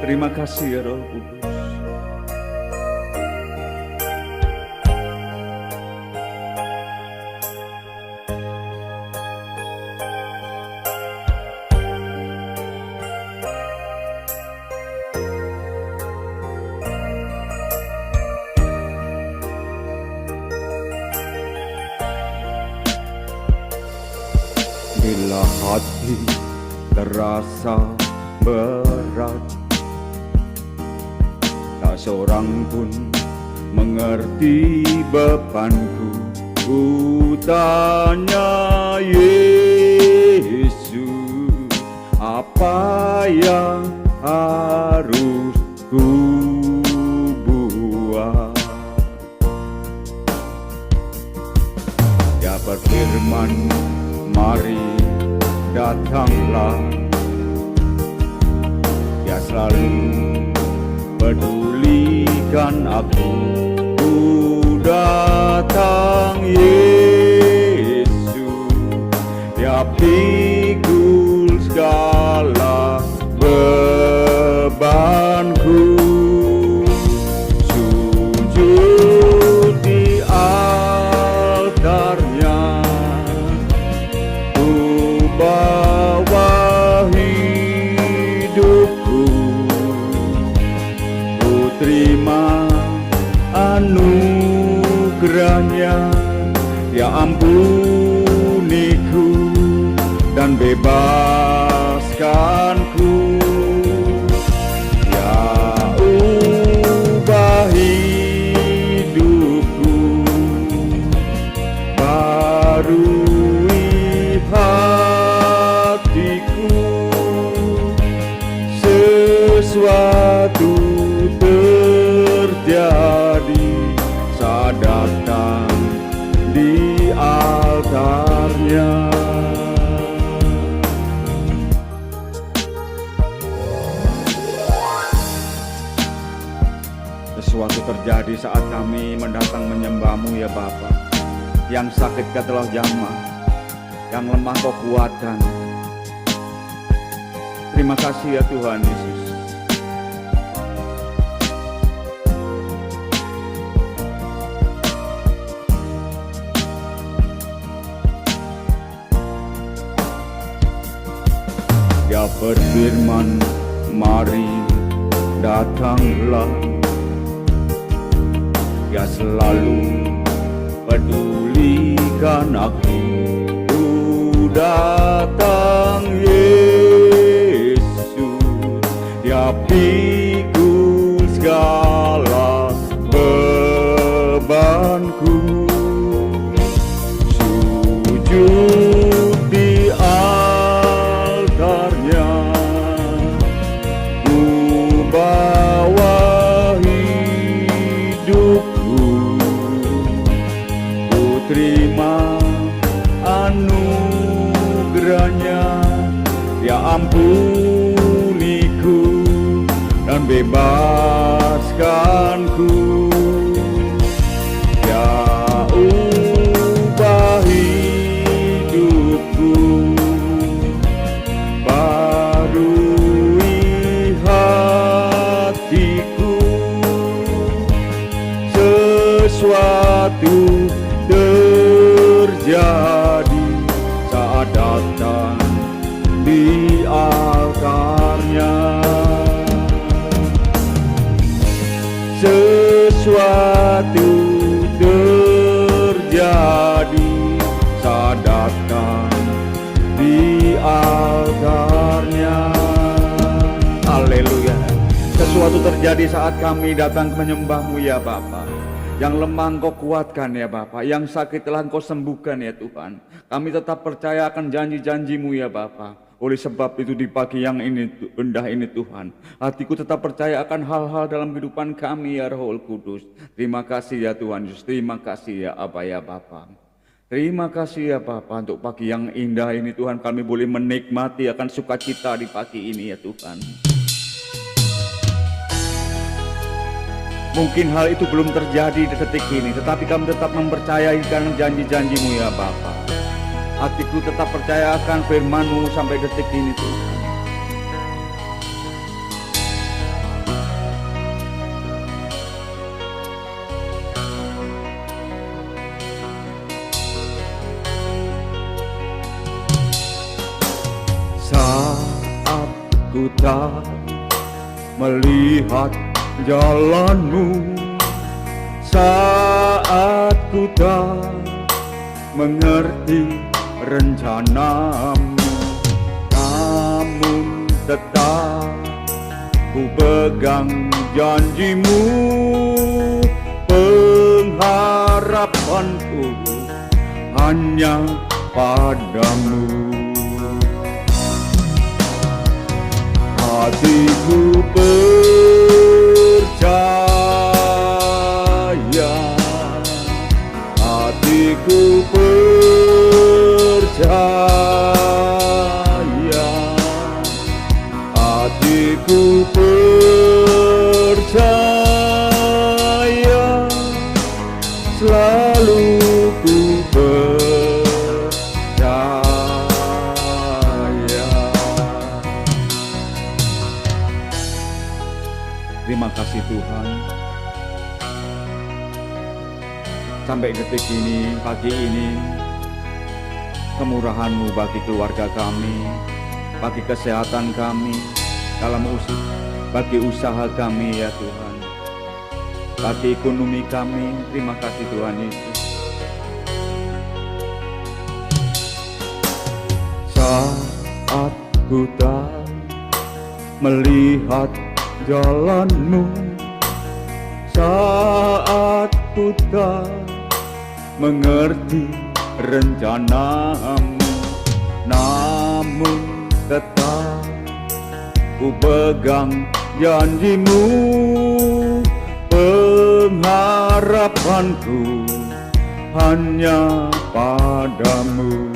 Terima kasih ya Roh Kudus. Bila hati terasa berat, tak seorang pun mengerti bebanku. Ku tanya Yesus, apa yang harus ku buat? Dia berfirman, mari datanglah. Dia selalu pedulikan aku. Ku datang Yesus, dia pikul segala bebanku. Sujud di altarnya, ku bawa hidupku. Ku terima anugerahnya, dia ampuniku dan bebaskanku. Dia ubah hidupku, barui hatiku. Sesuatu terjadi saat datang di altarnya. Sesuatu terjadi saat kami mendatang menyembah-Mu ya Bapa. Yang sakit Kau telah jamah, yang lemah Kau kuatkan. Terima kasih ya Tuhan Yesus. Dia berfirman, mari datanglah. Dia selalu pedulikan aku. Ku datang Yesus, dia pikul segala bebanku. Sujud di altarnya, ku bawa hidupku. Ku terima anugerahnya, dia ampuniku dan bebaskanku. Dia ubah hidupku, barui hatiku. Sesuatu terjadi saat datang di altarnya. Sesuatu terjadi saat datang di altarnya. Haleluya. Sesuatu terjadi saat kami datang menyembah-Mu ya Bapa. Yang lemah Engkau kuatkan ya Bapa, yang sakit telah Engkau sembuhkan ya Tuhan. Kami tetap percaya akan janji-janji-Mu ya Bapa. Oleh sebab itu di pagi yang indah ini Tuhan, hatiku tetap percaya akan hal-hal dalam kehidupan kami ya Roh Kudus. Terima kasih ya Tuhan Yesus, terima kasih ya Aba ya Bapa. Terima kasih ya Bapa untuk pagi yang indah ini Tuhan, kami boleh menikmati akan sukacita di pagi ini ya Tuhan. Mungkin hal itu belum terjadi di detik ini, tetapi kami tetap mempercayai karena janji-janji-Mu ya Bapa. Hatiku tetap percaya akan firman-Mu sampai detik ini Tuhan. Saat ku tak melihat jalanmu, saat ku tak mengerti rencanamu, namun tetap ku pegang janjimu. Pengharapanku hanya padamu. Hatiku percaya, hatiku percaya, hatiku percaya, selalu ku percaya. Terima kasih Tuhan, sampai detik ini, pagi ini, kemurahan-Mu bagi keluarga kami, bagi kesehatan kami, bagi usaha kami ya Tuhan, bagi ekonomi kami. Terima kasih Tuhan Yesus. Saat ku tak melihat jalanmu, saat ku tak mengerti rencanamu, namun tetap ku pegang janjimu. Pengharapanku hanya padamu.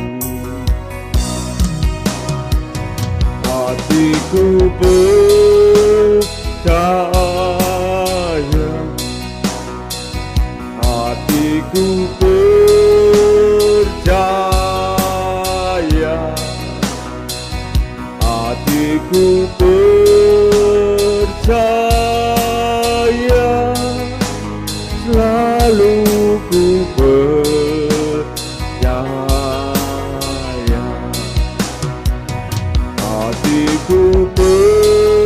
Hatiku percaya, hatiku percaya, hatiku percaya, selalu ku percaya. Hatiku percaya,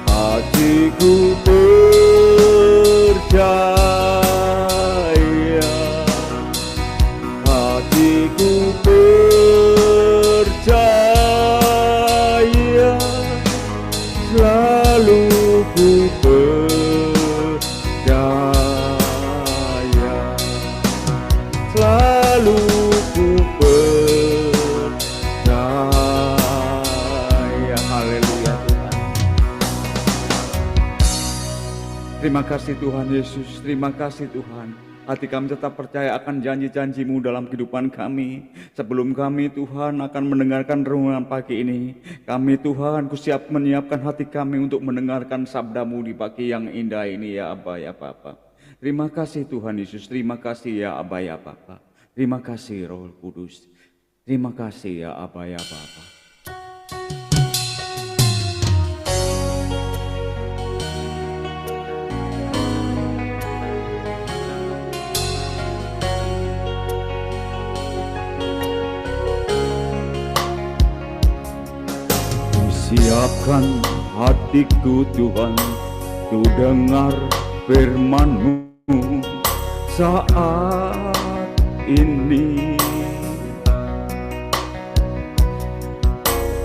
hatiku percaya, hatiku percaya, selalu ku percaya, selalu ku percaya. Haleluya Tuhan. Terima kasih Tuhan Yesus, terima kasih Tuhan. Hati kami tetap percaya akan janji-janji-Mu dalam kehidupan kami. Sebelum kami Tuhan akan mendengarkan renungan pagi ini, kami Tuhan menyiapkan hati kami untuk mendengarkan sabda-Mu di pagi yang indah ini ya Aba ya Bapa. Terima kasih Tuhan Yesus, terima kasih ya Aba ya Bapa. Terima kasih Roh Kudus, terima kasih ya Aba ya Bapa. Siapkan hatiku Tuhan, ku dengar firman-Mu saat ini.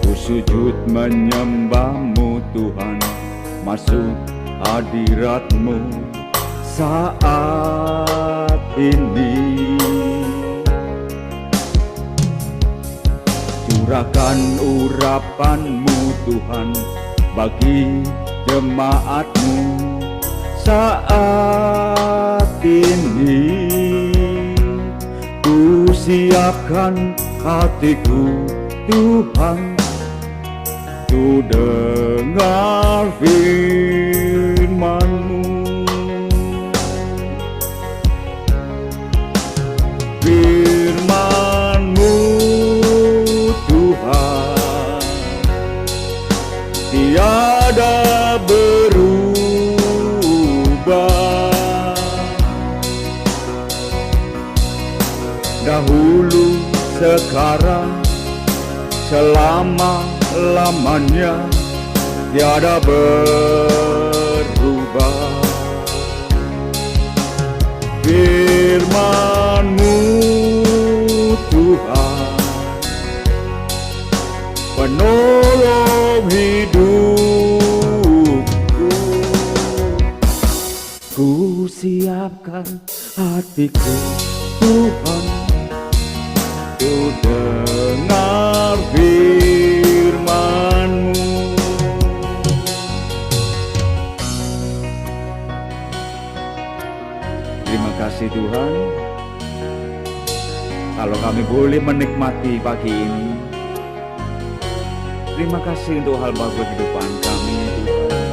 Ku sujud menyembah-Mu Tuhan, masuk hadirat-Mu saat ini. Curahkan urapan-Mu Tuhan bagi jemaat-Mu saat ini. Ku siapkan hatiku Tuhan, ku dengar firman-Mu. Firman-Mu Tuhan, sekarang, selama-lamanya tiada berubah. Firman-Mu Tuhan, penolong hidupku. Ku siapkan hatiku Tuhan, ku dengar firman-Mu. Terima kasih Tuhan, kalau kami boleh menikmati pagi ini. Terima kasih untuk hal baru kehidupan kami Tuhan.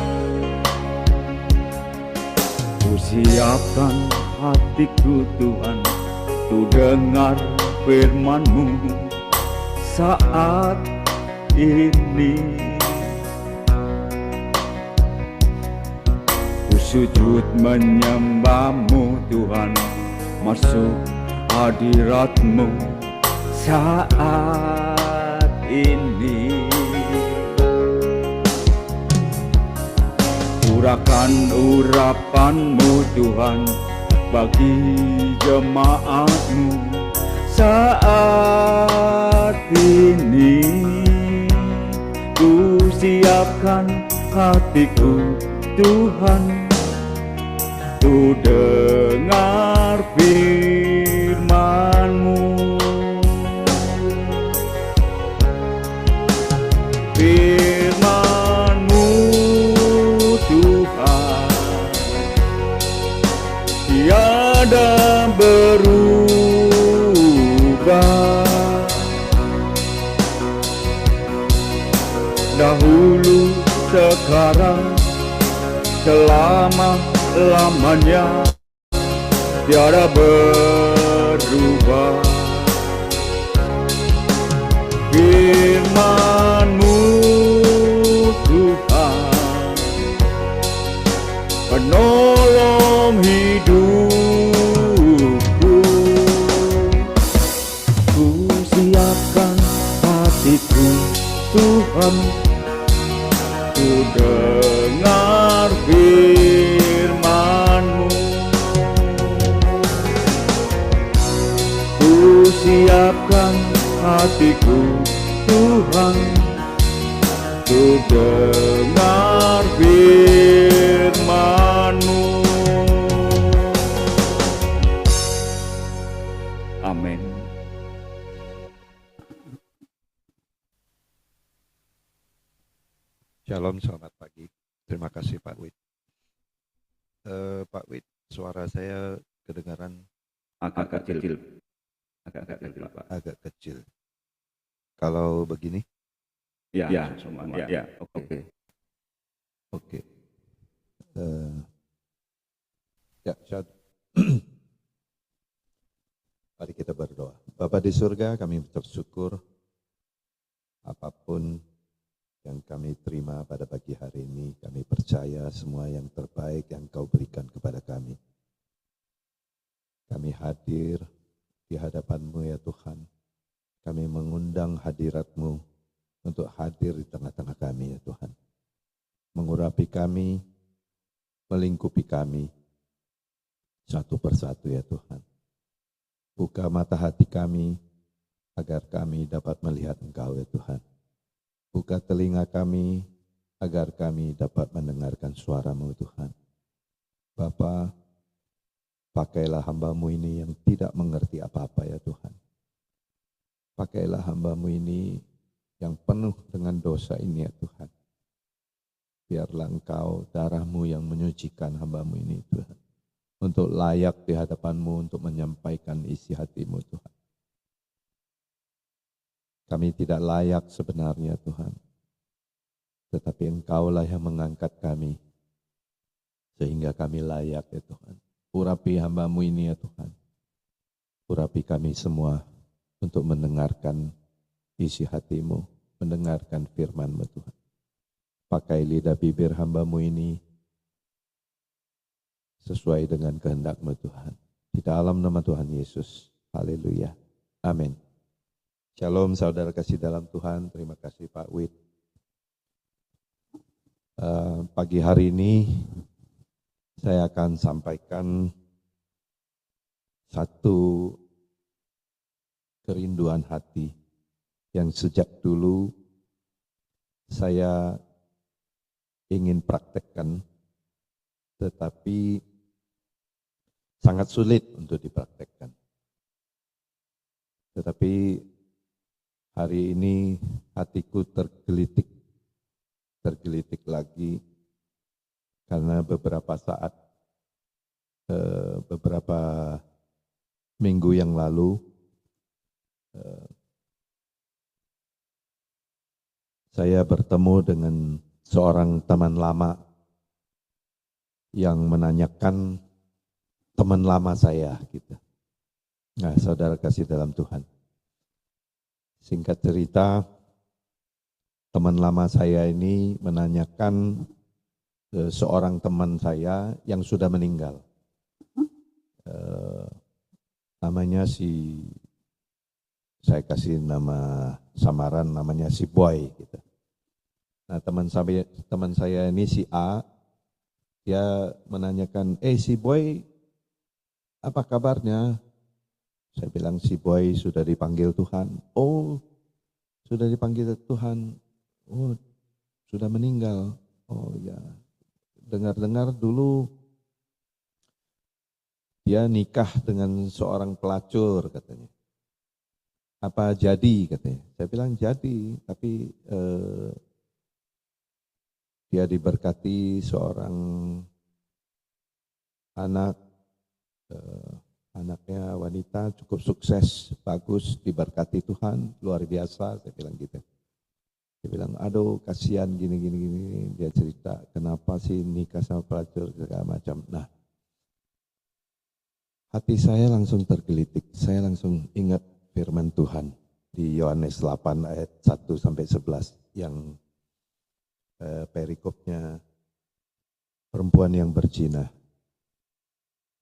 Ku siapkan hatiku Tuhan, ku dengar firman-Mu saat ini. Ku sujud menyembah-Mu Tuhan, masuk hadirat-Mu saat ini. Curahkan urapan-Mu Tuhan bagi jemaat-Mu saat ini. Ku siapkan hatiku Tuhan, ku dengar firman-Mu. Firman-Mu Tuhan, tiada berubah. Dahulu, sekarang, selama-lamanya tiada berubah. Firman-Mu Tuhan, penolong hidupku. Ku siapkan hatiku Tuhan, ku dengar firman-Mu. Ku siapkan hatiku Tuhan, ku dengar firman-Mu. Amin. Shalom, selamat pagi. Terima kasih Pak Wid. Pak Wid, suara saya kedengaran Agak kecil. Agak kecil, Pak. agak kecil. Kalau begini? Ya, semuanya. Ya, oke. Oke. Ya, mari kita berdoa. Bapa di surga, kami bersyukur apapun yang kami terima pada pagi hari ini, kami percaya semua yang terbaik yang Kau berikan kepada kami. Kami hadir di hadapan-Mu ya Tuhan. Kami mengundang hadirat-Mu untuk hadir di tengah-tengah kami ya Tuhan. Mengurapi kami, melingkupi kami, satu persatu ya Tuhan. Buka mata hati kami, agar kami dapat melihat Engkau ya Tuhan. Buka telinga kami, agar kami dapat mendengarkan suara-Mu Tuhan. Bapa, pakailah hamba-Mu ini yang tidak mengerti apa-apa ya Tuhan. Pakailah hamba-Mu ini yang penuh dengan dosa ini ya Tuhan. Biarlah Engkau, darah-Mu yang menyucikan hamba-Mu ini Tuhan. Untuk layak di hadapan-Mu untuk menyampaikan isi hati-Mu Tuhan. Kami tidak layak sebenarnya Tuhan. Tetapi Engkaulah yang mengangkat kami. Sehingga kami layak ya Tuhan. Urapi hamba-Mu ini ya Tuhan. Urapi kami semua untuk mendengarkan isi hati-Mu, mendengarkan firman-Mu Tuhan. Pakai lidah bibir hamba-Mu ini sesuai dengan kehendak-Mu Tuhan. Di dalam nama Tuhan Yesus. Haleluya. Amin. Shalom saudara kasih dalam Tuhan, terima kasih Pak Wid. Pagi hari ini saya akan sampaikan satu kerinduan hati yang sejak dulu saya ingin praktekkan, tetapi sangat sulit untuk dipraktekkan. Tetapi hari ini hatiku tergelitik lagi karena beberapa minggu yang lalu saya bertemu dengan seorang teman lama yang menanyakan teman lama saya gitu. Nah, saudara kasih dalam Tuhan. Singkat cerita, teman lama saya ini menanyakan seorang teman saya yang sudah meninggal. Namanya saya kasih nama samaran, namanya si Boy gitu. Nah, teman saya ini si A, dia menanyakan, si Boy apa kabarnya? Saya bilang si Boy sudah dipanggil Tuhan. Oh, sudah dipanggil Tuhan. Oh, sudah meninggal. Oh ya, dengar-dengar dulu dia nikah dengan seorang pelacur katanya. Apa jadi katanya? Saya bilang jadi, tapi dia diberkati seorang anak, anaknya wanita cukup sukses, bagus, diberkati Tuhan, luar biasa, saya bilang gitu. Dia bilang, aduh kasihan gini, dia cerita, kenapa sih nikah sama pelacur, segala macam. Nah, hati saya langsung tergelitik, saya langsung ingat firman Tuhan di Yohanes 8 ayat 1-11 yang perikopnya perempuan yang berzina.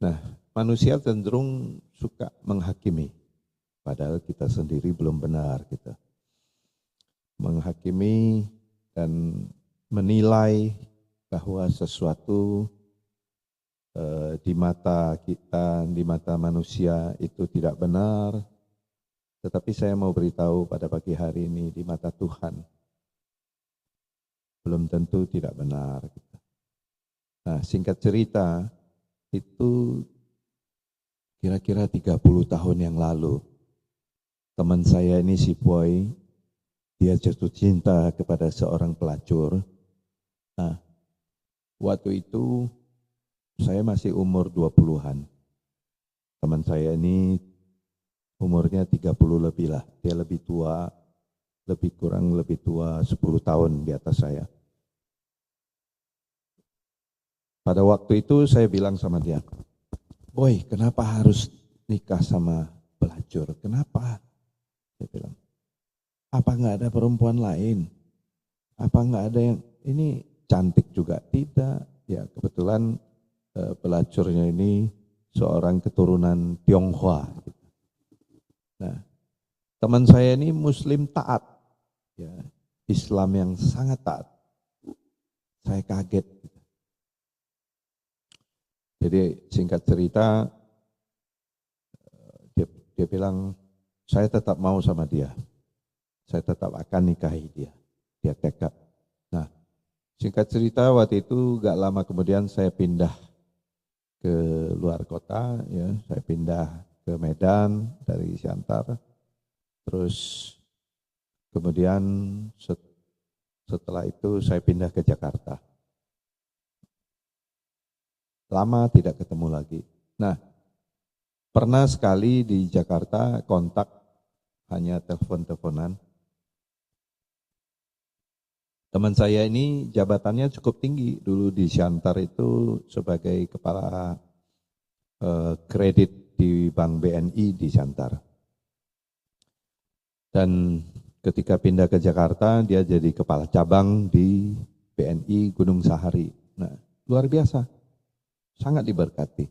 Nah, manusia cenderung suka menghakimi, padahal kita sendiri belum benar kita. Menghakimi dan menilai bahwa sesuatu di mata kita, di mata manusia itu tidak benar. Tetapi saya mau beritahu pada pagi hari ini, di mata Tuhan belum tentu tidak benar. Nah, singkat cerita, itu kira-kira 30 tahun yang lalu, teman saya ini si Boy, dia jatuh cinta kepada seorang pelacur. Nah, waktu itu saya masih umur 20-an. Teman saya ini umurnya 30 lebih lah, dia lebih tua, lebih tua 10 tahun di atas saya. Pada waktu itu saya bilang sama dia, Boy, kenapa harus nikah sama pelacur? Kenapa? Saya bilang, apa nggak ada perempuan lain? Apa nggak ada yang ini cantik juga? Tidak. Ya kebetulan pelacurnya ini seorang keturunan Tionghoa. Nah, teman saya ini Muslim taat, ya, Islam yang sangat taat. Saya kaget. Jadi singkat cerita, dia bilang, saya tetap mau sama dia. Saya tetap akan nikahi dia. Dia tekad. Nah, singkat cerita waktu itu gak lama kemudian saya pindah ke luar kota, ya, saya pindah ke Medan dari Siantar. Terus kemudian setelah itu saya pindah ke Jakarta. Lama tidak ketemu lagi. Nah, pernah sekali di Jakarta kontak hanya telepon-teleponan. Teman saya ini jabatannya cukup tinggi dulu di Siantar itu sebagai kepala kredit di Bank BNI di Siantar. Dan ketika pindah ke Jakarta dia jadi kepala cabang di BNI Gunung Sahari. Nah, luar biasa. Sangat diberkati.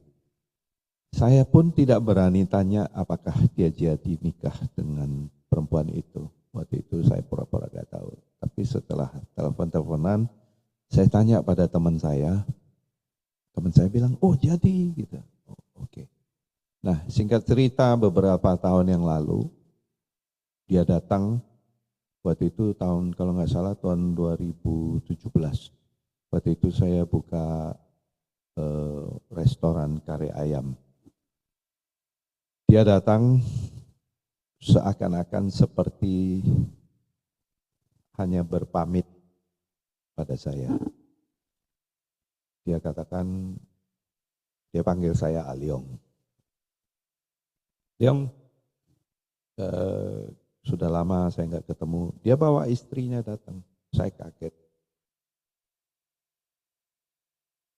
Saya pun tidak berani tanya apakah dia jadi nikah dengan perempuan itu. Waktu itu saya pura-pura gak tahu. Tapi setelah telepon-teleponan, saya tanya pada teman saya bilang, oh jadi gitu. Oh, oke. Nah, singkat cerita beberapa tahun yang lalu, dia datang, waktu itu tahun kalau nggak salah tahun 2017. Waktu itu saya buka restoran kare ayam. Dia datang seakan-akan seperti hanya berpamit pada saya. Dia katakan, dia panggil saya Aliong. Aliong, sudah lama saya nggak ketemu. Dia bawa istrinya datang, saya kaget.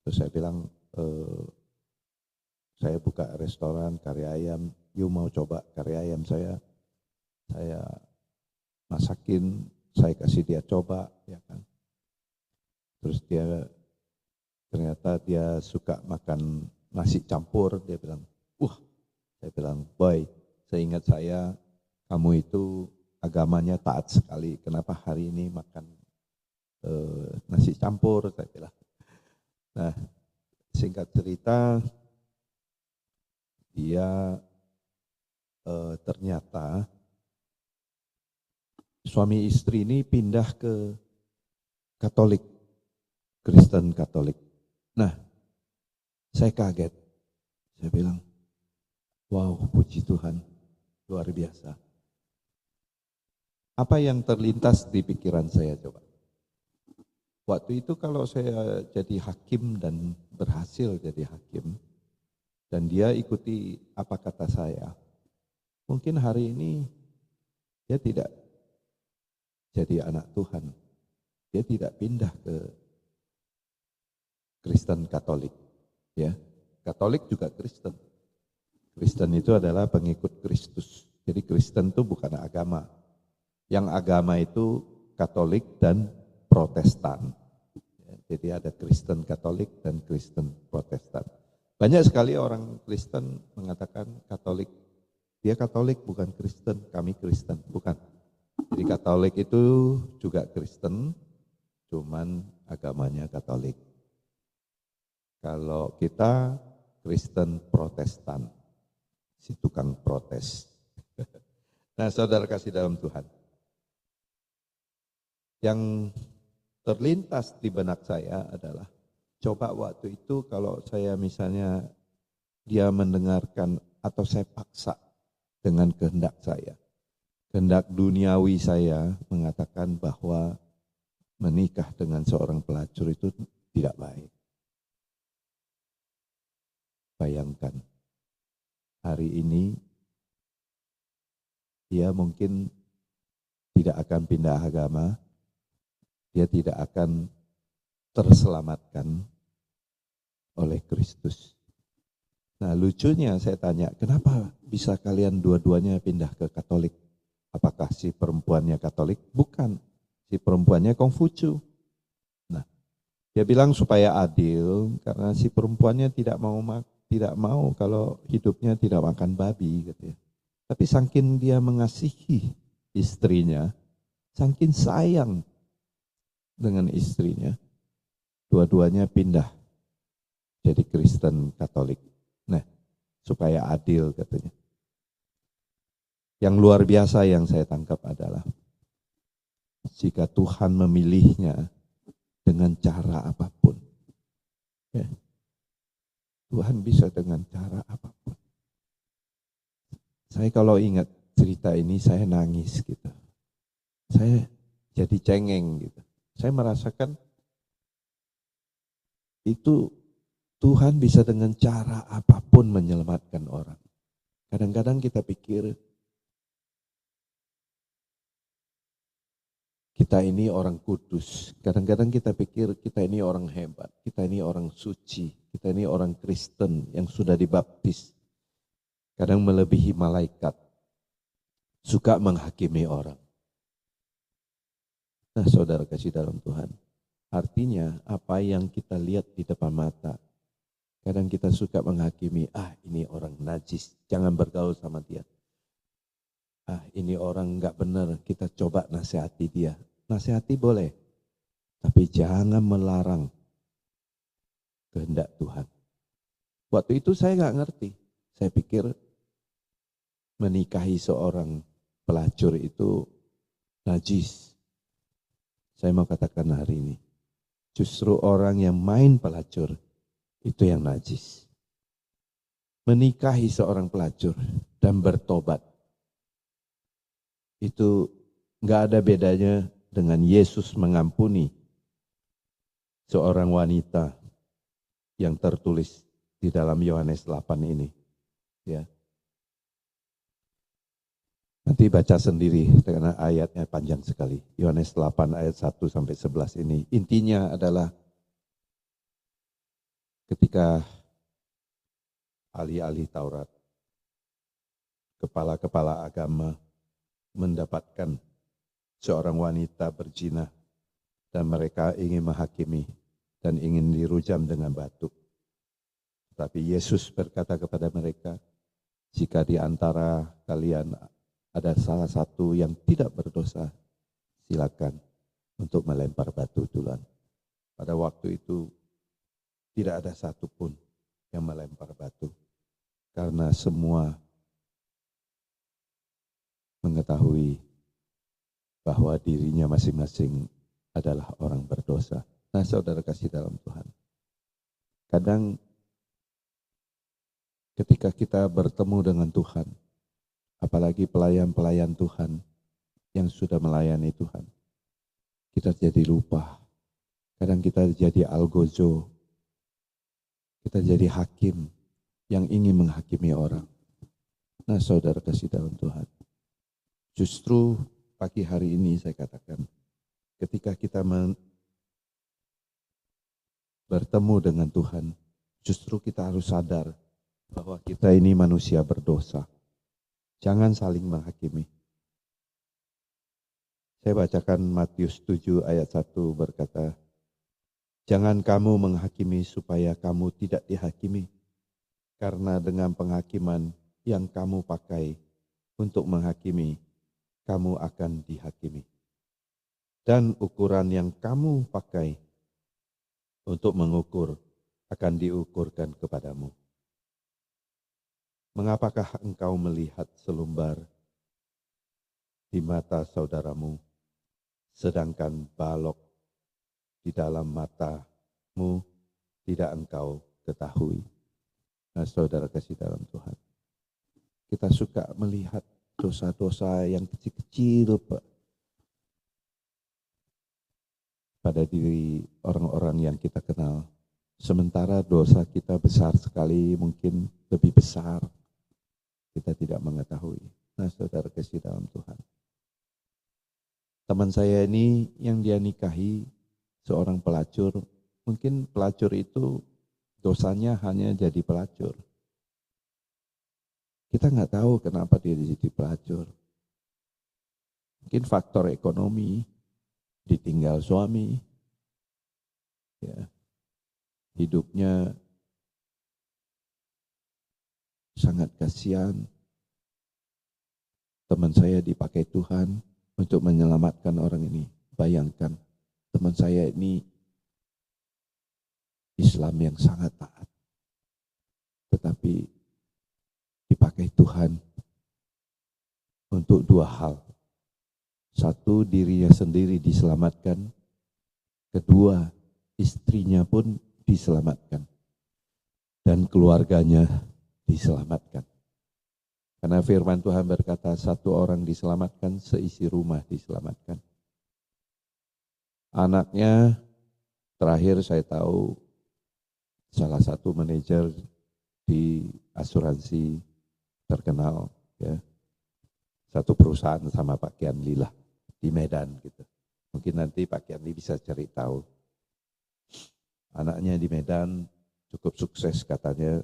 Terus saya bilang, saya buka restoran kari ayam, you mau coba kari ayam saya masakin, saya kasih dia coba, ya kan. Terus ternyata dia suka makan nasi campur, dia bilang, saya bilang, boy, seingat saya kamu itu agamanya taat sekali, kenapa hari ini makan nasi campur, saya bilang. Nah, singkat cerita, dia ternyata suami istri ini pindah ke Katolik, Kristen Katolik. Nah, saya kaget. Saya bilang, wow, puji Tuhan, luar biasa. Apa yang terlintas di pikiran saya coba? Waktu itu kalau saya jadi hakim dan berhasil jadi hakim, dan dia ikuti apa kata saya, mungkin hari ini dia tidak jadi anak Tuhan. Dia tidak pindah ke Kristen Katolik. Ya, Katolik juga Kristen. Kristen itu adalah pengikut Kristus. Jadi Kristen itu bukan agama. Yang agama itu Katolik dan Protestan. Jadi ada Kristen Katolik dan Kristen Protestan. Banyak sekali orang Kristen mengatakan Katolik. Dia Katolik bukan Kristen, kami Kristen, bukan. Jadi Katolik itu juga Kristen, cuman agamanya Katolik. Kalau kita Kristen Protestan, si tukang protes. Nah, saudara kasih dalam Tuhan. Yang terlintas di benak saya adalah, coba waktu itu kalau saya misalnya dia mendengarkan atau saya paksa dengan kehendak saya. Kehendak duniawi saya mengatakan bahwa menikah dengan seorang pelacur itu tidak baik. Bayangkan, hari ini dia mungkin tidak akan pindah agama, dia tidak akan terselamatkan oleh Kristus. Nah, lucunya saya tanya, kenapa bisa kalian dua-duanya pindah ke Katolik? Apakah si perempuannya Katolik? Bukan, si perempuannya Konghucu. Nah, dia bilang supaya adil, karena si perempuannya tidak mau kalau hidupnya tidak makan babi, gitu ya. Tapi saking dia mengasihi istrinya, saking sayang dengan istrinya, dua-duanya pindah jadi Kristen Katolik. Nah, supaya adil katanya. Yang luar biasa yang saya tangkap adalah, jika Tuhan memilihnya dengan cara apapun, ya, Tuhan bisa dengan cara apapun. Saya kalau ingat cerita ini, saya nangis gitu. Saya jadi cengeng gitu. Saya merasakan itu Tuhan bisa dengan cara apapun menyelamatkan orang. Kadang-kadang kita pikir kita ini orang kudus. Kadang-kadang kita pikir kita ini orang hebat. Kita ini orang suci. Kita ini orang Kristen yang sudah dibaptis. Kadang melebihi malaikat. Suka menghakimi orang. Nah, saudara kasih dalam Tuhan, artinya apa yang kita lihat di depan mata, kadang kita suka menghakimi, ini orang najis, jangan bergaul sama dia. ini orang nggak benar, kita coba nasihati dia. Nasihati boleh, tapi jangan melarang kehendak Tuhan. Waktu itu saya nggak ngerti. Saya pikir menikahi seorang pelacur itu najis. Saya mau katakan hari ini, justru orang yang main pelacur itu yang najis. Menikahi seorang pelacur dan bertobat, itu nggak ada bedanya dengan Yesus mengampuni seorang wanita yang tertulis di dalam Yohanes 8 ini. Ya. Nanti baca sendiri karena ayatnya panjang sekali. Yohanes 8 ayat 1 sampai 11 ini. Intinya adalah ketika ahli-ahli Taurat, kepala-kepala agama mendapatkan seorang wanita berzina dan mereka ingin menghakimi dan ingin dirujam dengan batu. Tapi Yesus berkata kepada mereka, jika di antara kalian ada salah satu yang tidak berdosa, silakan untuk melempar batu duluan. Pada waktu itu tidak ada satupun yang melempar batu, karena semua mengetahui bahwa dirinya masing-masing adalah orang berdosa. Nah, saudara kasih dalam Tuhan, kadang ketika kita bertemu dengan Tuhan, apalagi pelayan-pelayan Tuhan yang sudah melayani Tuhan, kita jadi lupa. Kadang kita jadi algojo, kita jadi hakim yang ingin menghakimi orang. Nah, saudara kasih dalam Tuhan, justru pagi hari ini saya katakan, ketika kita bertemu dengan Tuhan, justru kita harus sadar bahwa kita ini manusia berdosa. Jangan saling menghakimi. Saya bacakan Matius 7 ayat 1 berkata, jangan kamu menghakimi supaya kamu tidak dihakimi, karena dengan penghakiman yang kamu pakai untuk menghakimi, kamu akan dihakimi. Dan ukuran yang kamu pakai untuk mengukur akan diukurkan kepadamu. Mengapakah engkau melihat selumbar di mata saudaramu, sedangkan balok di dalam matamu tidak engkau ketahui? Nah, saudara kasih dalam Tuhan, kita suka melihat dosa-dosa yang kecil-kecil, Pak, pada diri orang-orang yang kita kenal. Sementara dosa kita besar sekali, mungkin lebih besar, kita tidak mengetahui. Nah, saudara kasih dalam Tuhan, teman saya ini yang dia nikahi seorang pelacur, mungkin pelacur itu dosanya hanya jadi pelacur. Kita nggak tahu kenapa dia jadi pelacur. Mungkin faktor ekonomi, ditinggal suami, ya, hidupnya sangat kasihan. Teman saya dipakai Tuhan untuk menyelamatkan orang ini. Bayangkan, teman saya ini Islam yang sangat taat, tetapi dipakai Tuhan untuk dua hal. Satu, dirinya sendiri diselamatkan. Kedua, istrinya pun diselamatkan. Dan keluarganya diselamatkan. Karena firman Tuhan berkata, satu orang diselamatkan, seisi rumah diselamatkan. Anaknya, terakhir saya tahu, salah satu manajer di asuransi terkenal, ya, satu perusahaan sama Pak Kianli lah di Medan gitu. Mungkin nanti Pak Kianli bisa cari tahu. Anaknya di Medan cukup sukses katanya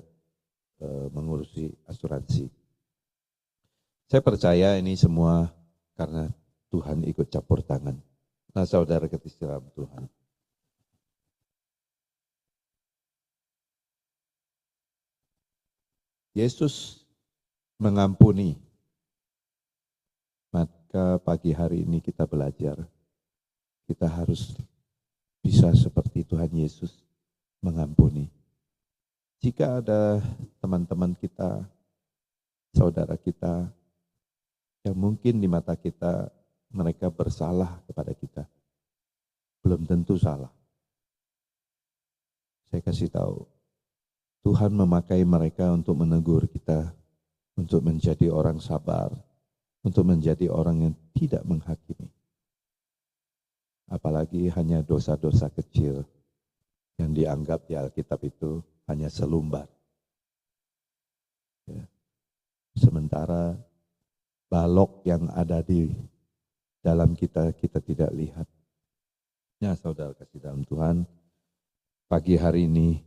mengurusi asuransi. Saya percaya ini semua karena Tuhan ikut campur tangan. Nah, saudara kasih dalam Tuhan, Yesus mengampuni maka pagi hari ini kita belajar, kita harus bisa seperti Tuhan Yesus mengampuni. Jika ada teman-teman kita, saudara kita, yang mungkin di mata kita mereka bersalah kepada kita, belum tentu salah. Saya kasih tahu, Tuhan memakai mereka untuk menegur kita, untuk menjadi orang sabar, untuk menjadi orang yang tidak menghakimi. Apalagi hanya dosa-dosa kecil yang dianggap di Alkitab itu hanya selumbar. Ya. Sementara balok yang ada di dalam kita, kita tidak lihat. Ya saudara kasih dalam Tuhan, pagi hari ini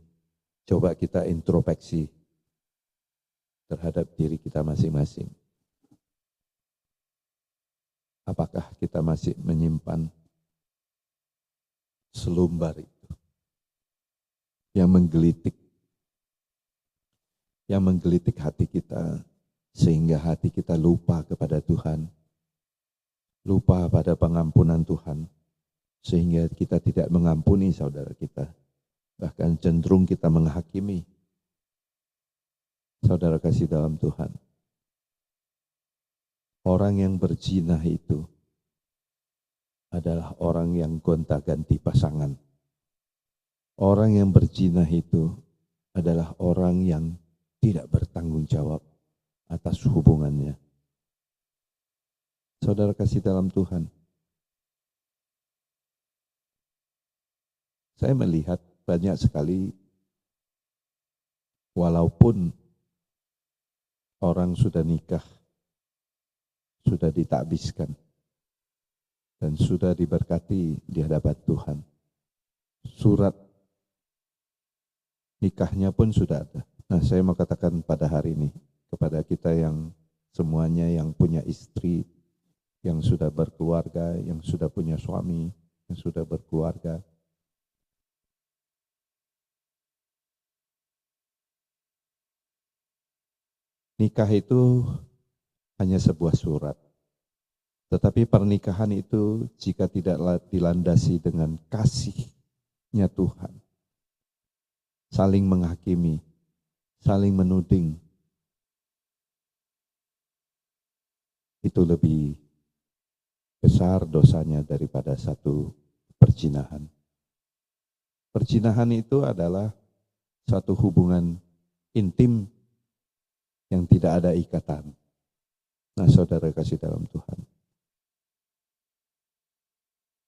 coba kita introspeksi terhadap diri kita masing-masing. Apakah kita masih menyimpan selumbar itu yang menggelitik hati kita, sehingga hati kita lupa kepada Tuhan, lupa pada pengampunan Tuhan, sehingga kita tidak mengampuni saudara kita, bahkan cenderung kita menghakimi. Saudara kasih dalam Tuhan, orang yang berzina itu adalah orang yang gonta-ganti pasangan. Orang yang berzina itu adalah orang yang tidak bertanggung jawab atas hubungannya. Saudara kasih dalam Tuhan, saya melihat banyak sekali, walaupun orang sudah nikah, sudah ditakbiskan, dan sudah diberkati di hadapan Tuhan, surat nikahnya pun sudah ada. Nah, saya mau katakan pada hari ini, kepada kita yang semuanya yang punya istri, yang sudah berkeluarga, yang sudah punya suami, yang sudah berkeluarga, nikah itu hanya sebuah surat. Tetapi pernikahan itu jika tidak dilandasi dengan kasihnya Tuhan, saling menghakimi, saling menuding, itu lebih besar dosanya daripada satu perzinahan. Perzinahan itu adalah satu hubungan intim yang tidak ada ikatan. Nah, saudara kasih dalam Tuhan,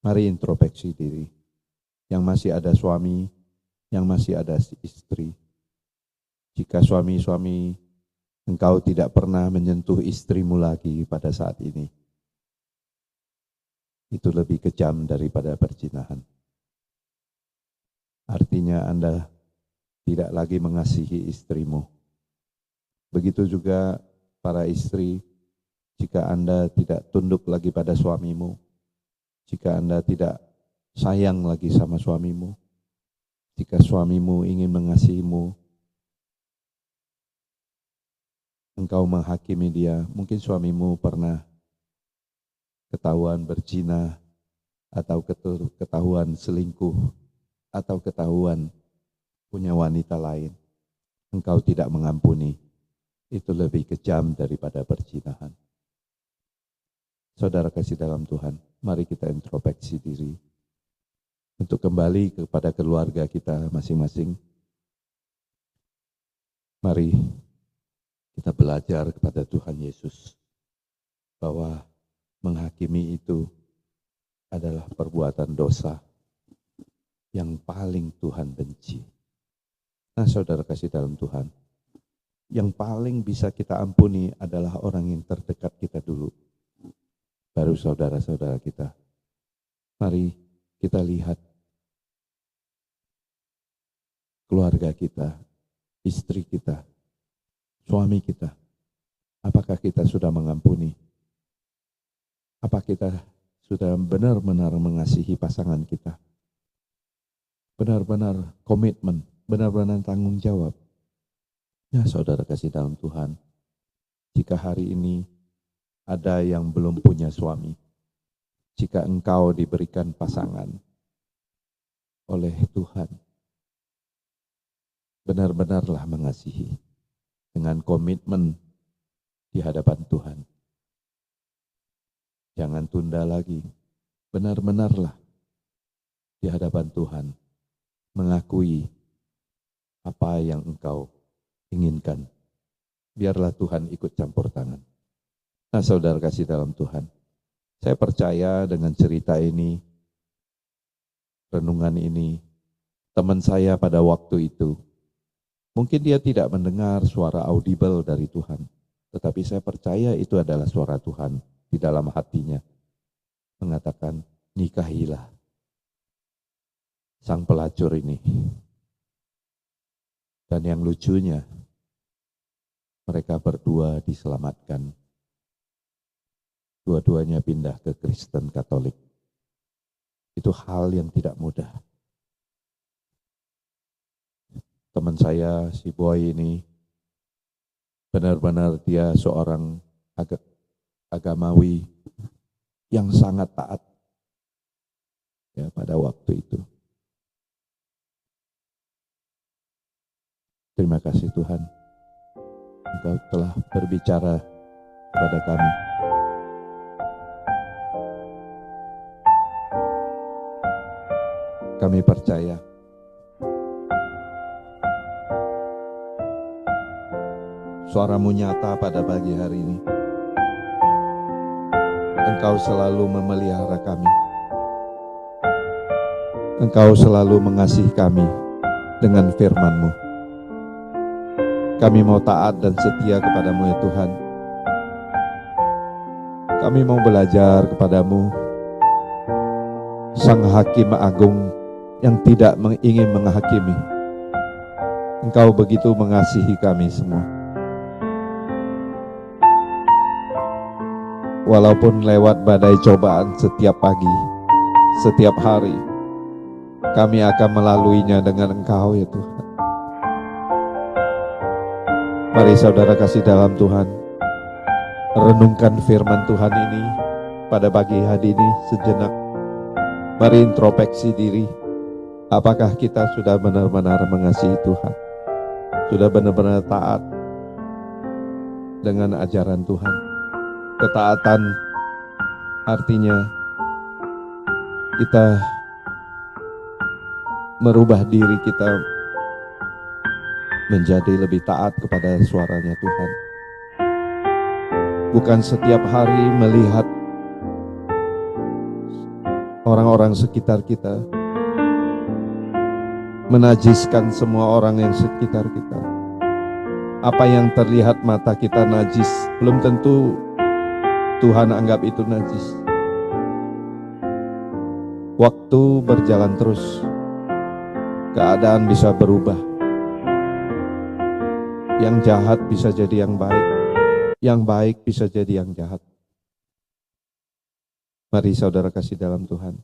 mari introspeksi diri. Yang masih ada suami, yang masih ada istri. Jika suami-suami engkau tidak pernah menyentuh istrimu lagi pada saat ini, itu lebih kejam daripada perzinahan. Artinya Anda tidak lagi mengasihi istrimu. Begitu juga para istri, jika Anda tidak tunduk lagi pada suamimu, jika Anda tidak sayang lagi sama suamimu, jika suamimu ingin mengasihimu, engkau menghakimi dia, mungkin suamimu pernah ketahuan berzina, atau ketahuan selingkuh, atau ketahuan punya wanita lain, engkau tidak mengampuni, itu lebih kejam daripada perzinahan. Saudara kasih dalam Tuhan, mari kita introspeksi diri untuk kembali kepada keluarga kita masing-masing. Mari kita belajar kepada Tuhan Yesus bahwa menghakimi itu adalah perbuatan dosa yang paling Tuhan benci. Nah, saudara kasih dalam Tuhan, yang paling bisa kita ampuni adalah orang yang terdekat kita dulu, baru saudara-saudara kita. Mari kita lihat keluarga kita, istri kita, suami kita. Apakah kita sudah mengampuni? Apa kita sudah benar-benar mengasihi pasangan kita? Benar-benar komitmen, benar-benar tanggung jawab. Ya saudara kasih dalam Tuhan, jika hari ini ada yang belum punya suami. Jika engkau diberikan pasangan oleh Tuhan, benar-benarlah mengasihi dengan komitmen di hadapan Tuhan. Jangan tunda lagi, benar-benarlah di hadapan Tuhan, mengakui apa yang engkau inginkan. Biarlah Tuhan ikut campur tangan. Nah, saudara kasih dalam Tuhan, saya percaya dengan cerita ini, renungan ini, teman saya pada waktu itu, mungkin dia tidak mendengar suara audible dari Tuhan, tetapi saya percaya itu adalah suara Tuhan di dalam hatinya, mengatakan, nikahilah sang pelacur ini. Dan yang lucunya, mereka berdua diselamatkan. Dua-duanya pindah ke Kristen Katolik. Itu hal yang tidak mudah. Teman saya, si Boy ini, benar-benar dia seorang agamawi yang sangat taat ya pada waktu itu. Terima kasih Tuhan, Engkau telah berbicara kepada kami. Kami percaya suara-Mu nyata pada pagi hari ini. Engkau selalu memelihara kami. Engkau selalu mengasihi kami dengan firman-Mu. Kami mau taat dan setia kepada-Mu ya Tuhan. Kami mau belajar kepada-Mu, Sang Hakim Agung yang tidak ingin menghakimi. Engkau begitu mengasihi kami semua. Walaupun lewat badai cobaan setiap pagi, setiap hari, kami akan melaluinya dengan Engkau ya Tuhan. Mari saudara kasih dalam Tuhan, renungkan firman Tuhan ini pada pagi hari ini sejenak. Mari introspeksi diri. Apakah kita sudah benar-benar mengasihi Tuhan? Sudah benar-benar taat dengan ajaran Tuhan? Ketaatan artinya kita merubah diri kita menjadi lebih taat kepada suaranya Tuhan. Bukan setiap hari melihat orang-orang sekitar kita, menajiskan semua orang yang sekitar kita. Apa yang terlihat mata kita najis, belum tentu Tuhan anggap itu najis. Waktu berjalan terus, keadaan bisa berubah. Yang jahat bisa jadi yang baik, yang baik bisa jadi yang jahat. Mari saudara kasih dalam Tuhan.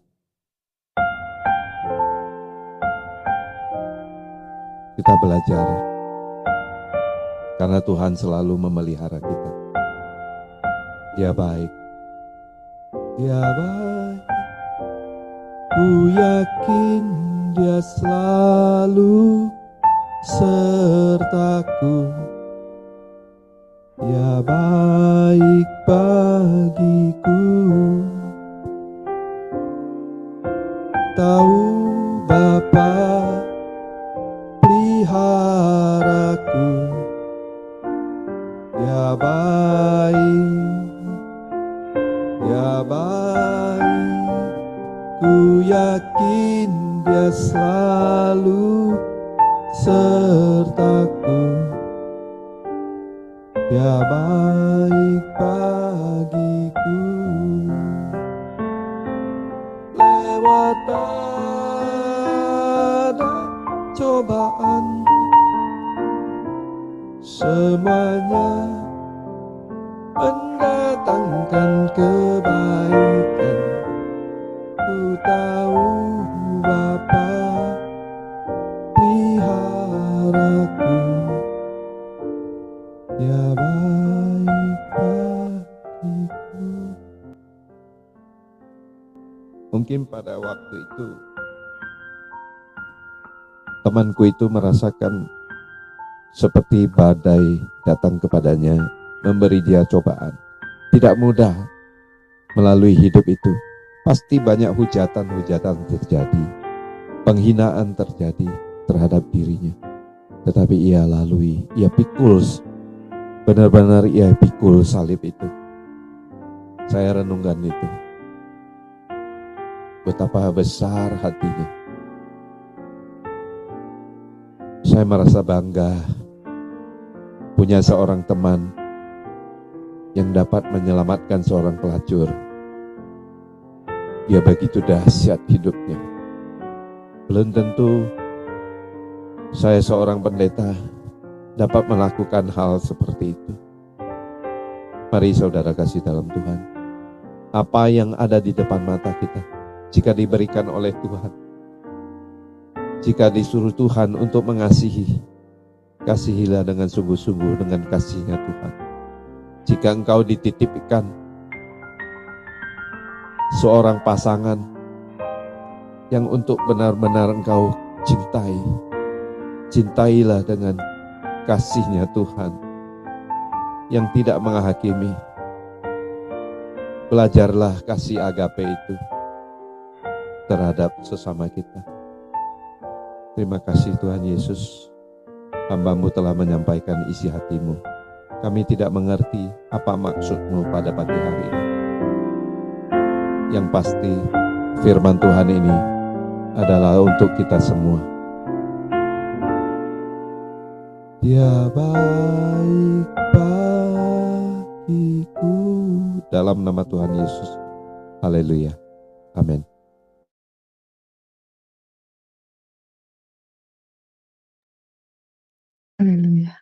Kita belajar, karena Tuhan selalu memelihara kita. Dia baik, Dia baik. Ku yakin Dia selalu sertaku. Dia baik bagiku. Tahu Bapa peliharaku. Dia baik, Dia baik. Ku yakin Dia selalu sertaku. Dia baik bagiku. Lewat badai cobaan, semuanya mendatangkan kebaikan. Ku tahu Bapa peliharaku. Dia baik bagiku. Mungkin pada waktu itu temanku itu merasakan seperti badai datang kepadanya, memberi dia cobaan. Tidak mudah melalui hidup itu. Pasti banyak hujatan-hujatan terjadi, penghinaan terjadi terhadap dirinya. Tetapi ia lalui, ia pikul, benar-benar ia pikul salib itu. Saya renungkan itu. Betapa besar hatinya. Saya merasa bangga punya seorang teman yang dapat menyelamatkan seorang pelacur. Dia begitu dahsyat hidupnya. Belum tentu saya seorang pendeta dapat melakukan hal seperti itu. Mari saudara kasih dalam Tuhan. Apa yang ada di depan mata kita, jika diberikan oleh Tuhan, jika disuruh Tuhan untuk mengasihi, kasihilah dengan sungguh-sungguh dengan kasihnya Tuhan. Jika engkau dititipkan seorang pasangan yang untuk benar-benar engkau cintai, cintailah dengan kasihnya Tuhan yang tidak menghakimi. Belajarlah kasih agape itu terhadap sesama kita. Terima kasih Tuhan Yesus, hamba-Mu telah menyampaikan isi hati-Mu. Kami tidak mengerti apa maksud-Mu pada pagi hari ini. Yang pasti firman Tuhan ini adalah untuk kita semua. Dia baik bagiku. Dalam nama Tuhan Yesus. Haleluya. Amin. Haleluya.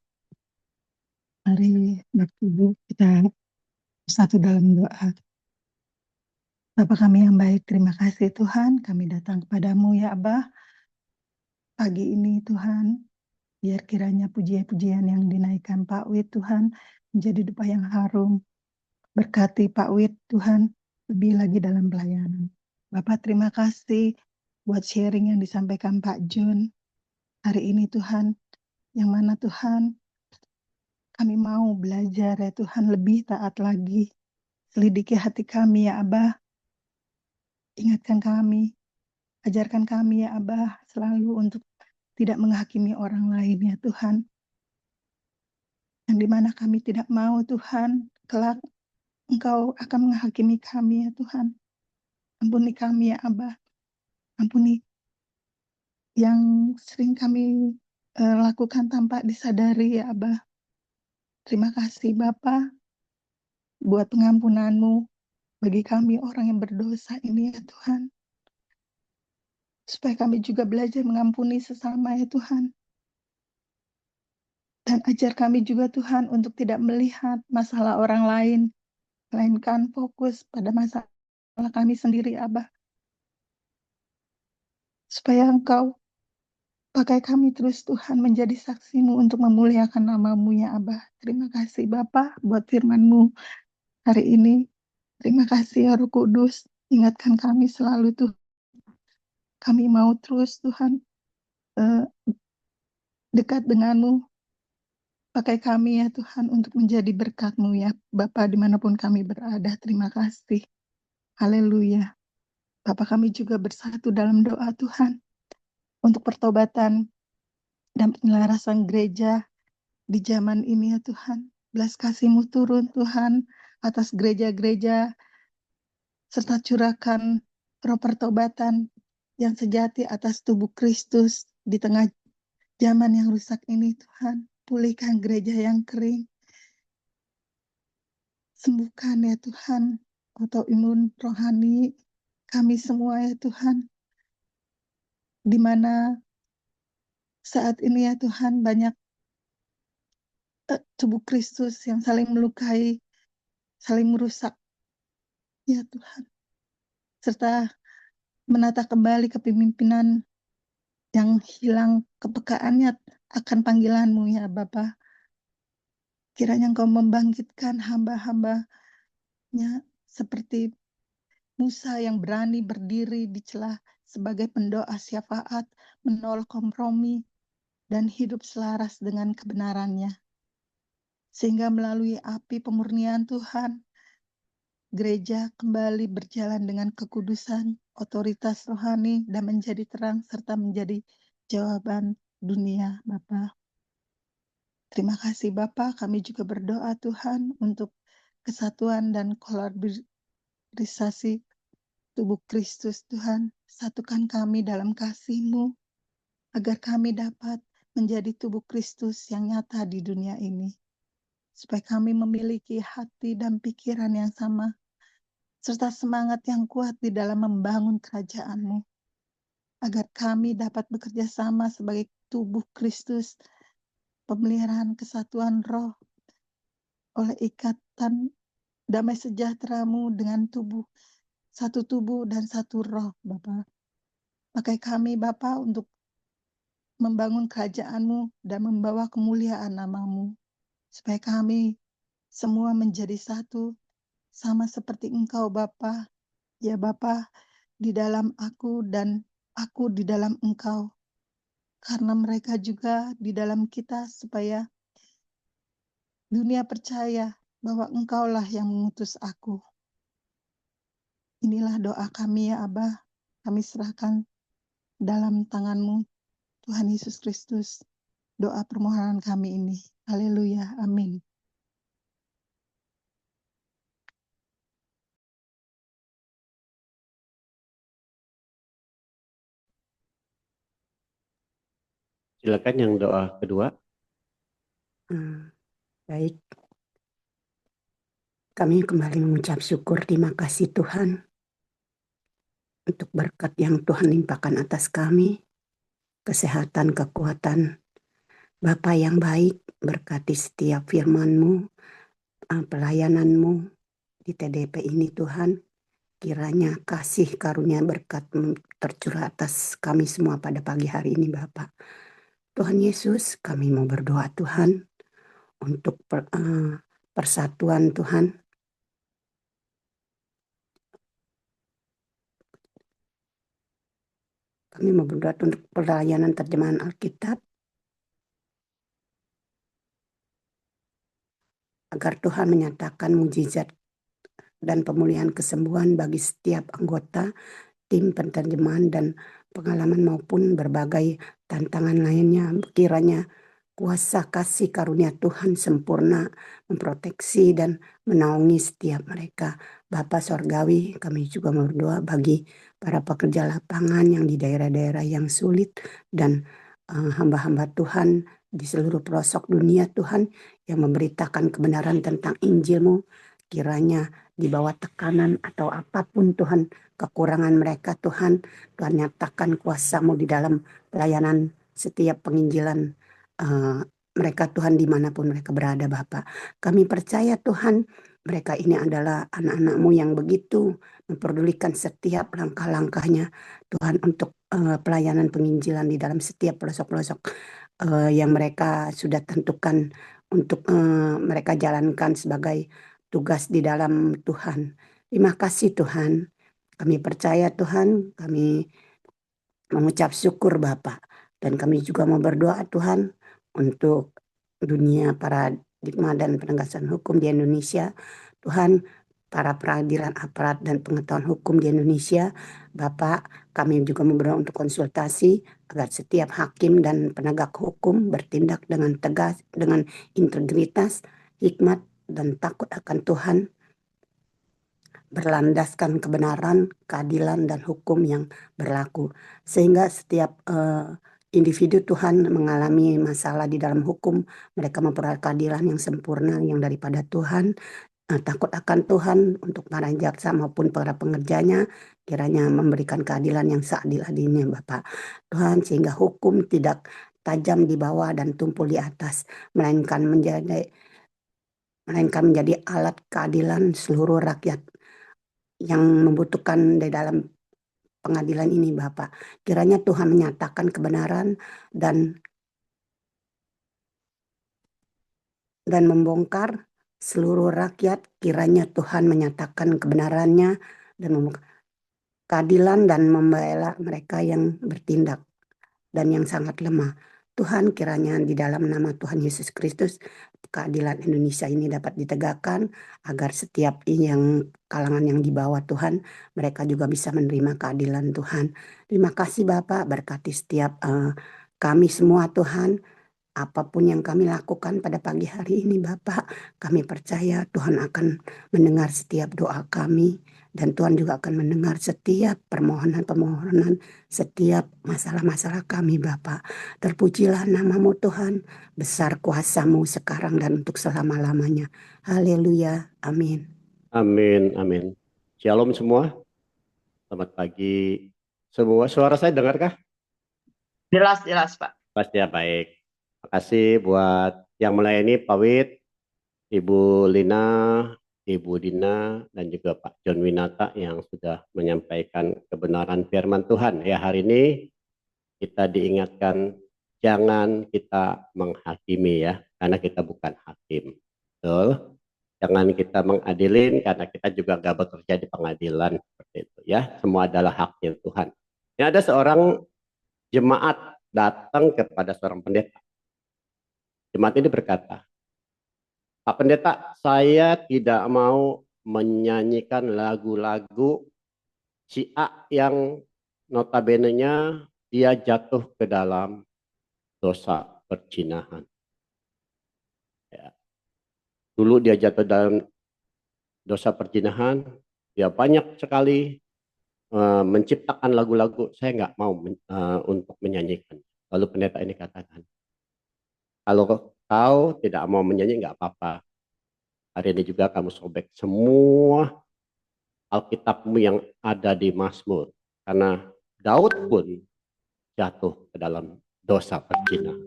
Mari Bapak Ibu kita bersatu dalam doa. Bapa kami yang baik, terima kasih Tuhan, kami datang kepadamu ya Abah. Pagi ini Tuhan, biar kiranya pujian-pujian yang dinaikkan Pak Wid Tuhan, menjadi dupa yang harum. Berkati Pak Wid Tuhan, lebih lagi dalam pelayanan. Bapak terima kasih buat sharing yang disampaikan Pak John. Hari ini Tuhan, yang mana Tuhan, kami mau belajar ya Tuhan, lebih taat lagi. Selidiki hati kami ya Abah. Ingatkan kami, ajarkan kami ya Abah, selalu untuk tidak menghakimi orang lain ya Tuhan. Yang dimana kami tidak mau Tuhan, kelak Engkau akan menghakimi kami ya Tuhan. Ampuni kami ya Abah. Ampuni yang sering kami lakukan tanpa disadari ya Abah. Terima kasih Bapa buat pengampunan-Mu bagi kami orang yang berdosa ini ya Tuhan. Supaya kami juga belajar mengampuni sesama ya Tuhan. Dan ajar kami juga Tuhan untuk tidak melihat masalah orang lain, melainkan fokus pada masalah kami sendiri Abah. Supaya Engkau pakai kami terus Tuhan menjadi saksi-Mu untuk memuliakan nama-Mu ya Abah. Terima kasih Bapa buat firman-Mu hari ini. Terima kasih ya Roh Kudus, ingatkan kami selalu Tuh. Kami mau terus Tuhan dekat dengan-Mu. Pakai kami ya Tuhan untuk menjadi berkat-Mu ya Bapa dimanapun kami berada. Terima kasih. Haleluya. Bapa kami juga bersatu dalam doa Tuhan. Untuk pertobatan dan penyelarasan gereja di zaman ini ya Tuhan. Belas kasih-Mu turun Tuhan atas gereja-gereja. Serta curahkan roh pertobatan yang sejati atas tubuh Kristus di tengah zaman yang rusak ini Tuhan. Pulihkan gereja yang kering. Sembuhkan ya Tuhan autoimun rohani kami semua ya Tuhan. Di mana saat ini ya Tuhan banyak tubuh Kristus yang saling melukai, saling merusak ya Tuhan. Serta menata kembali kepemimpinan yang hilang kepekaannya akan panggilan-Mu ya Bapa. Kiranya Engkau membangkitkan hamba-hamba-Nya seperti Musa yang berani berdiri di celah sebagai pendoa syafaat, menolak kompromi, dan hidup selaras dengan kebenarannya. Sehingga melalui api pemurnian Tuhan, gereja kembali berjalan dengan kekudusan, otoritas rohani, dan menjadi terang serta menjadi jawaban dunia, Bapa. Terima kasih Bapa, kami juga berdoa Tuhan untuk kesatuan dan kolaborisasi tubuh Kristus Tuhan. Satukan kami dalam kasih-Mu, agar kami dapat menjadi tubuh Kristus yang nyata di dunia ini. Supaya kami memiliki hati dan pikiran yang sama, serta semangat yang kuat di dalam membangun kerajaan-Mu, agar kami dapat bekerja sama sebagai tubuh Kristus, pemeliharaan kesatuan roh oleh ikatan damai sejahtera-Mu dengan satu tubuh dan satu roh, Bapa. Pakai kami, Bapa, untuk membangun kerajaan-Mu dan membawa kemuliaan nama-Mu, supaya kami semua menjadi satu, sama seperti Engkau, Bapa. Ya Bapa, di dalam aku dan aku di dalam Engkau, karena mereka juga di dalam kita, supaya dunia percaya bahwa Engkaulah yang mengutus aku. Inilah doa kami ya Abah, kami serahkan dalam tangan-Mu, Tuhan Yesus Kristus. Doa permohonan kami ini. Haleluya, amin. Silakan yang doa kedua. Baik, kami kembali mengucap syukur, terima kasih Tuhan untuk berkat yang Tuhan limpahkan atas kami, kesehatan, kekuatan. Bapa yang baik, berkati setiap firman-Mu, pelayanan-Mu di TDP ini Tuhan. Kiranya kasih karunia berkat tercurah atas kami semua pada pagi hari ini Bapa. Tuhan Yesus, kami mau berdoa Tuhan untuk persatuan Tuhan. Kami mau berdoa untuk pelayanan terjemahan Alkitab, agar Tuhan menyatakan mujizat dan pemulihan kesembuhan bagi setiap anggota, tim penerjemahan dan pengalaman maupun berbagai tantangan lainnya. Kiranya kuasa kasih karunia Tuhan sempurna memproteksi dan menaungi setiap mereka. Bapa Sorgawi, kami juga berdoa bagi para pekerja lapangan yang di daerah-daerah yang sulit dan hamba-hamba Tuhan di seluruh pelosok dunia Tuhan yang memberitakan kebenaran tentang Injil-Mu. Kiranya di bawah tekanan atau apapun Tuhan, kekurangan mereka Tuhan, Tuhan nyatakan kuasa-Mu di dalam pelayanan setiap penginjilan mereka Tuhan dimanapun mereka berada Bapa. Kami percaya Tuhan mereka ini adalah anak-anak-Mu yang begitu memperdulikan setiap langkah-langkahnya Tuhan untuk pelayanan penginjilan di dalam setiap pelosok-pelosok yang mereka sudah tentukan untuk mereka jalankan sebagai tugas di dalam Tuhan. Terima kasih Tuhan. Kami percaya Tuhan, kami mengucap syukur Bapa. Dan kami juga mau berdoa Tuhan untuk dunia paradigma dan penegasan hukum di Indonesia. Tuhan, para peradilan aparat dan pengetahuan hukum di Indonesia. Bapak, kami juga mau berdoa untuk konsultasi agar setiap hakim dan penegak hukum bertindak dengan tegas, dengan integritas, hikmat, dan takut akan Tuhan, berlandaskan kebenaran, keadilan, dan hukum yang berlaku. Sehingga setiap individu Tuhan mengalami masalah di dalam hukum, mereka memperoleh keadilan yang sempurna yang daripada Tuhan. Takut akan Tuhan untuk para jaksa maupun para pengerjanya, kiranya memberikan keadilan yang seadil-adilnya Bapak Tuhan, sehingga hukum tidak tajam di bawah dan tumpul di atas, melainkan menjadi alat keadilan seluruh rakyat yang membutuhkan di dalam pengadilan ini Bapak. Kiranya Tuhan menyatakan kebenaran dan membongkar seluruh rakyat. Kiranya Tuhan menyatakan kebenarannya dan keadilan dan membela mereka yang bertindak dan yang sangat lemah. Tuhan, kiranya di dalam nama Tuhan Yesus Kristus, keadilan Indonesia ini dapat ditegakkan agar setiap yang kalangan yang di bawah Tuhan, mereka juga bisa menerima keadilan Tuhan. Terima kasih Bapak, berkati setiap kami semua Tuhan. Apapun yang kami lakukan pada pagi hari ini Bapak, kami percaya Tuhan akan mendengar setiap doa kami. Dan Tuhan juga akan mendengar setiap permohonan-permohonan, setiap masalah-masalah kami Bapak. Terpujilah namamu Tuhan, besar kuasamu sekarang dan untuk selama-lamanya. Haleluya, amin. Amin, amin. Shalom semua. Selamat pagi semua. Suara saya dengarkah? Jelas Pak. Pasti ya, baik. Terima kasih buat yang melayani Pak Wid, Ibu Lina, Ibu Dina, dan juga Pak John Winata yang sudah menyampaikan kebenaran firman Tuhan. Ya, hari ini kita diingatkan jangan kita menghakimi ya, karena kita bukan hakim. Betul? Jangan kita mengadilin karena kita juga gak bekerja di pengadilan seperti itu ya. Semua adalah haknya Tuhan. Ini ada seorang jemaat datang kepada seorang pendeta. Jemaat ini berkata, Pak Pendeta, saya tidak mau menyanyikan lagu-lagu si A yang notabene-nya dia jatuh ke dalam dosa perzinahan. Ya. Dulu dia jatuh dalam dosa perzinahan, dia banyak sekali menciptakan lagu-lagu, saya nggak mau untuk menyanyikan. Lalu pendeta ini katakan, kalau kau tidak mau menyanyi nggak apa-apa. Hari ini juga kamu sobek semua Alkitabmu yang ada di Mazmur. Karena Daud pun jatuh ke dalam dosa perzinahan.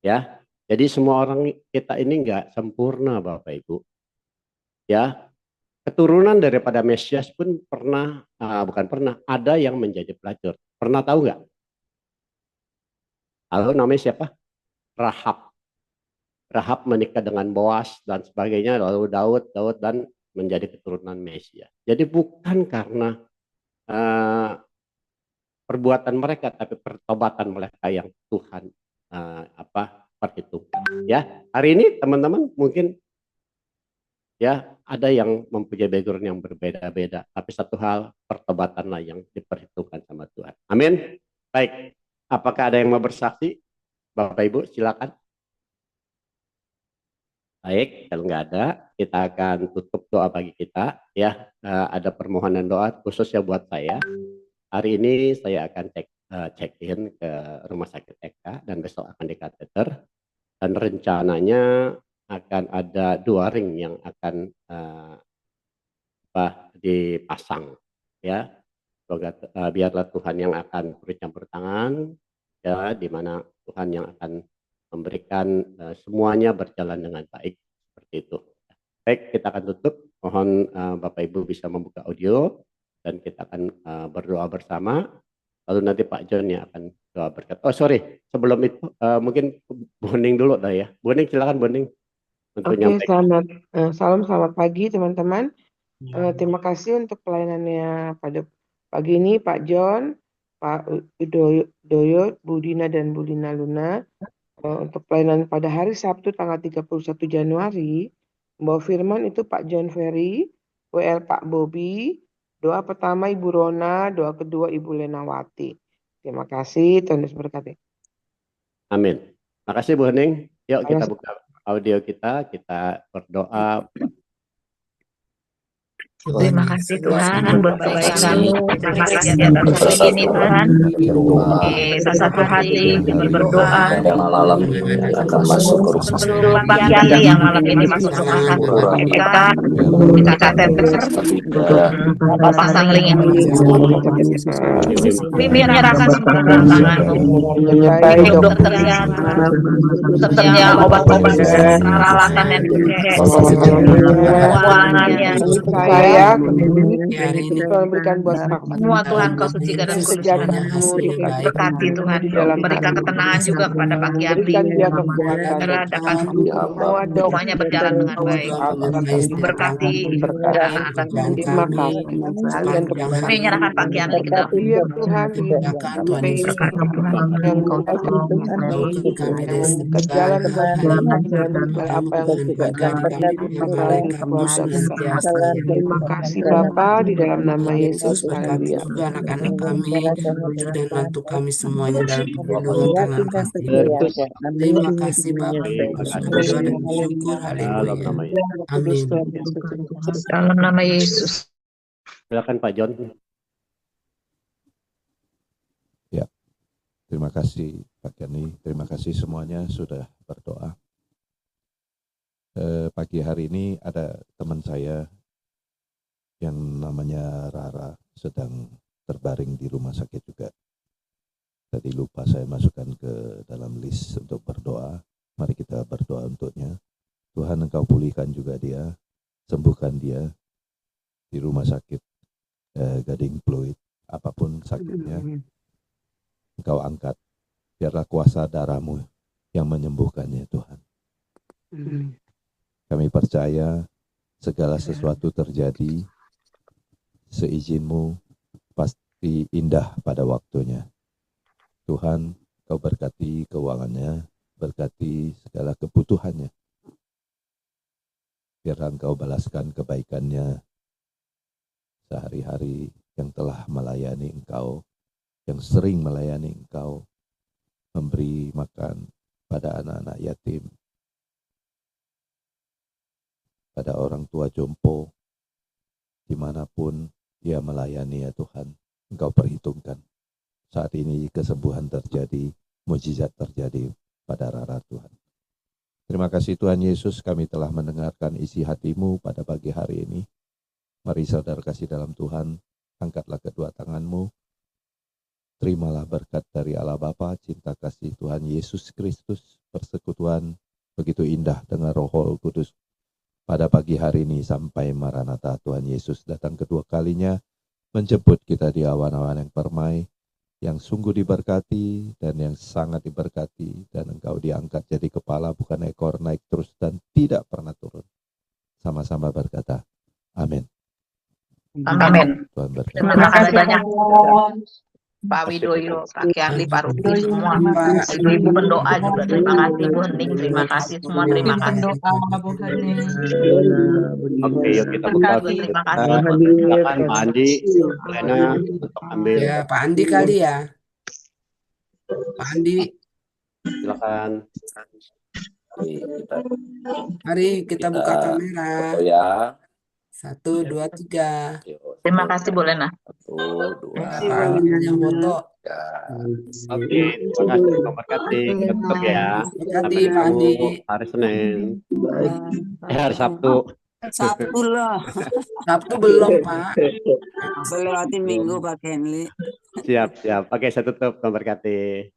Ya, jadi semua orang kita ini nggak sempurna Bapak Ibu. Ya, keturunan daripada Mesias pun pernah, ada yang menjadi pelacur. Pernah tahu nggak? Lalu namanya siapa? Rahab. Rahab menikah dengan Boas dan sebagainya, lalu Daud dan menjadi keturunan Mesias. Jadi bukan karena perbuatan mereka, tapi pertobatan mereka yang Tuhan perhitungkan. Ya, hari ini teman-teman mungkin ya ada yang mempunyai background yang berbeda-beda, tapi satu hal pertobatanlah yang diperhitungkan sama Tuhan. Amin. Baik, apakah ada yang mau bersaksi? Bapak Ibu silakan. Baik, kalau nggak ada, kita akan tutup doa bagi kita. Ya, ada permohonan doa khusus ya buat saya. Hari ini saya akan check-in ke rumah sakit Eka dan besok akan di kateter. Dan rencananya akan ada 2 ring yang akan dipasang. Ya, biarlah Tuhan yang akan bercampur tangan. Ya, di mana Tuhan yang akan memberikan semuanya berjalan dengan baik seperti itu. Baik, kita akan tutup. Mohon Bapak Ibu bisa membuka audio dan kita akan berdoa bersama. Lalu nanti Pak John yang akan doa berkat. Oh sorry, sebelum itu mungkin Boning dulu dah ya. Boning silakan Boning. Oke, selamat pagi teman-teman. Terima kasih untuk pelayanannya pada pagi ini Pak John, Pak Doyo, Bu Dina dan Bu Lina Luna. Untuk pelayanan pada hari Sabtu tanggal 31 Januari, membawa firman itu Pak John Ferry, WL Pak Bobi, doa pertama Ibu Rona, doa kedua Ibu Lenawati. Terima kasih, Tuhan Yesus berkati. Amin. Makasih Bu Hening. Yuk kita buka audio kita berdoa. Terima kasih Tuhan buat kebaikan-Mu. Terima kasih atas hari ini Tuhan. Satu hati berdoa akan masuk ke rumah sebelum pagi hari yang malam ini masuk rumah sakit kita kateter pasang ring yang menyerahkan semua tangan-Mu. Dokternya obat-obat peralatan yang keuangannya saya hari ini Tuhan berikan buat Pak Semua Tuhan kau sucikan dan kesejahteraan-Mu berkati Tuhan, berikan ketenangan juga kepada Pak Kiardi, berikan dia kekuatan adalah dapat semua doa semuanya berjalan dengan baik, berkati anak-anak terima kasih kalian kami menyerahkan Pak Kiardi ke dalam biar Tuhan Tuhan Yesus berkat Tuhan yang kau tolong bawakan kami dari ke jalan segala dan segala apa yang Tuhan melalui keluarga besar. Terima kasih Bapa di dalam nama Yesus. berkati Haleluya. juga anak-anak kami, cucu dan mantu kami semuanya dalam perlindungan tangan kasih. Terima kasih Bapak, sudah berdoa dan bersyukur. Dalam Haleluya. nama Yesus. Amin. dalam nama Yesus. Silakan Pak John. Terima kasih Pak Gani, terima kasih semuanya sudah berdoa. Pagi hari ini ada teman saya yang namanya Rara sedang terbaring di rumah sakit juga. Tadi lupa saya masukkan ke dalam list untuk berdoa. Mari kita berdoa untuknya. Tuhan Engkau pulihkan juga dia, sembuhkan dia di rumah sakit Gading Pluit, apapun sakitnya. Engkau angkat, biarlah kuasa darah-Mu yang menyembuhkannya Tuhan. Kami percaya segala sesuatu terjadi seizin-Mu pasti indah pada waktunya. Tuhan, Kau berkati keuangannya, berkati segala kebutuhannya. Biarlah Engkau balaskan kebaikannya sehari-hari yang telah melayani Engkau, yang sering melayani Engkau, memberi makan pada anak-anak yatim, pada orang tua jompo, dimanapun dia melayani ya Tuhan, Engkau perhitungkan. Saat ini kesembuhan terjadi, mukjizat terjadi pada Rara Tuhan. Terima kasih Tuhan Yesus, kami telah mendengarkan isi hati-Mu pada pagi hari ini. Mari saudara kasih dalam Tuhan, angkatlah kedua tangan-Mu. Terimalah berkat dari Allah Bapa, cinta kasih Tuhan Yesus Kristus, persekutuan begitu indah dengan Roh Kudus pada pagi hari ini sampai Maranatha. Tuhan Yesus datang kedua kalinya menjemput kita di awan-awan yang permai, yang sungguh diberkati dan yang sangat diberkati, dan Engkau diangkat jadi kepala bukan ekor, naik terus dan tidak pernah turun. Sama-sama berkata, amin. Amin. Tuhan berkati. Terima kasih banyak Pak Widoyo, Pak Kiardi, Pak Ruki, semua ibu-ibu pendoa juga terima kasih, Bu Hening terima kasih, semua terima kasih. Oke, yuk kita buka. Terima kasih. Silakan Pak Andi, Lena untuk ambil. Ya, Pak Andi kali ya. Pak Andi, Silakan. mari kita buka kamera. Ya. 1, 2, 3. Terima kasih Bu Lena. 1, 2, Pak Andi yang foto. Oke, terima kasih Pak Berkati. Kita tutup ya. Sampai Pak Andi. ketemu hari Senin. Hari Sabtu. Sabtu loh. Sabtu belum Pak. Lewatin minggu Pak Henry. Siap. Oke, saya tutup. Pak Berkati.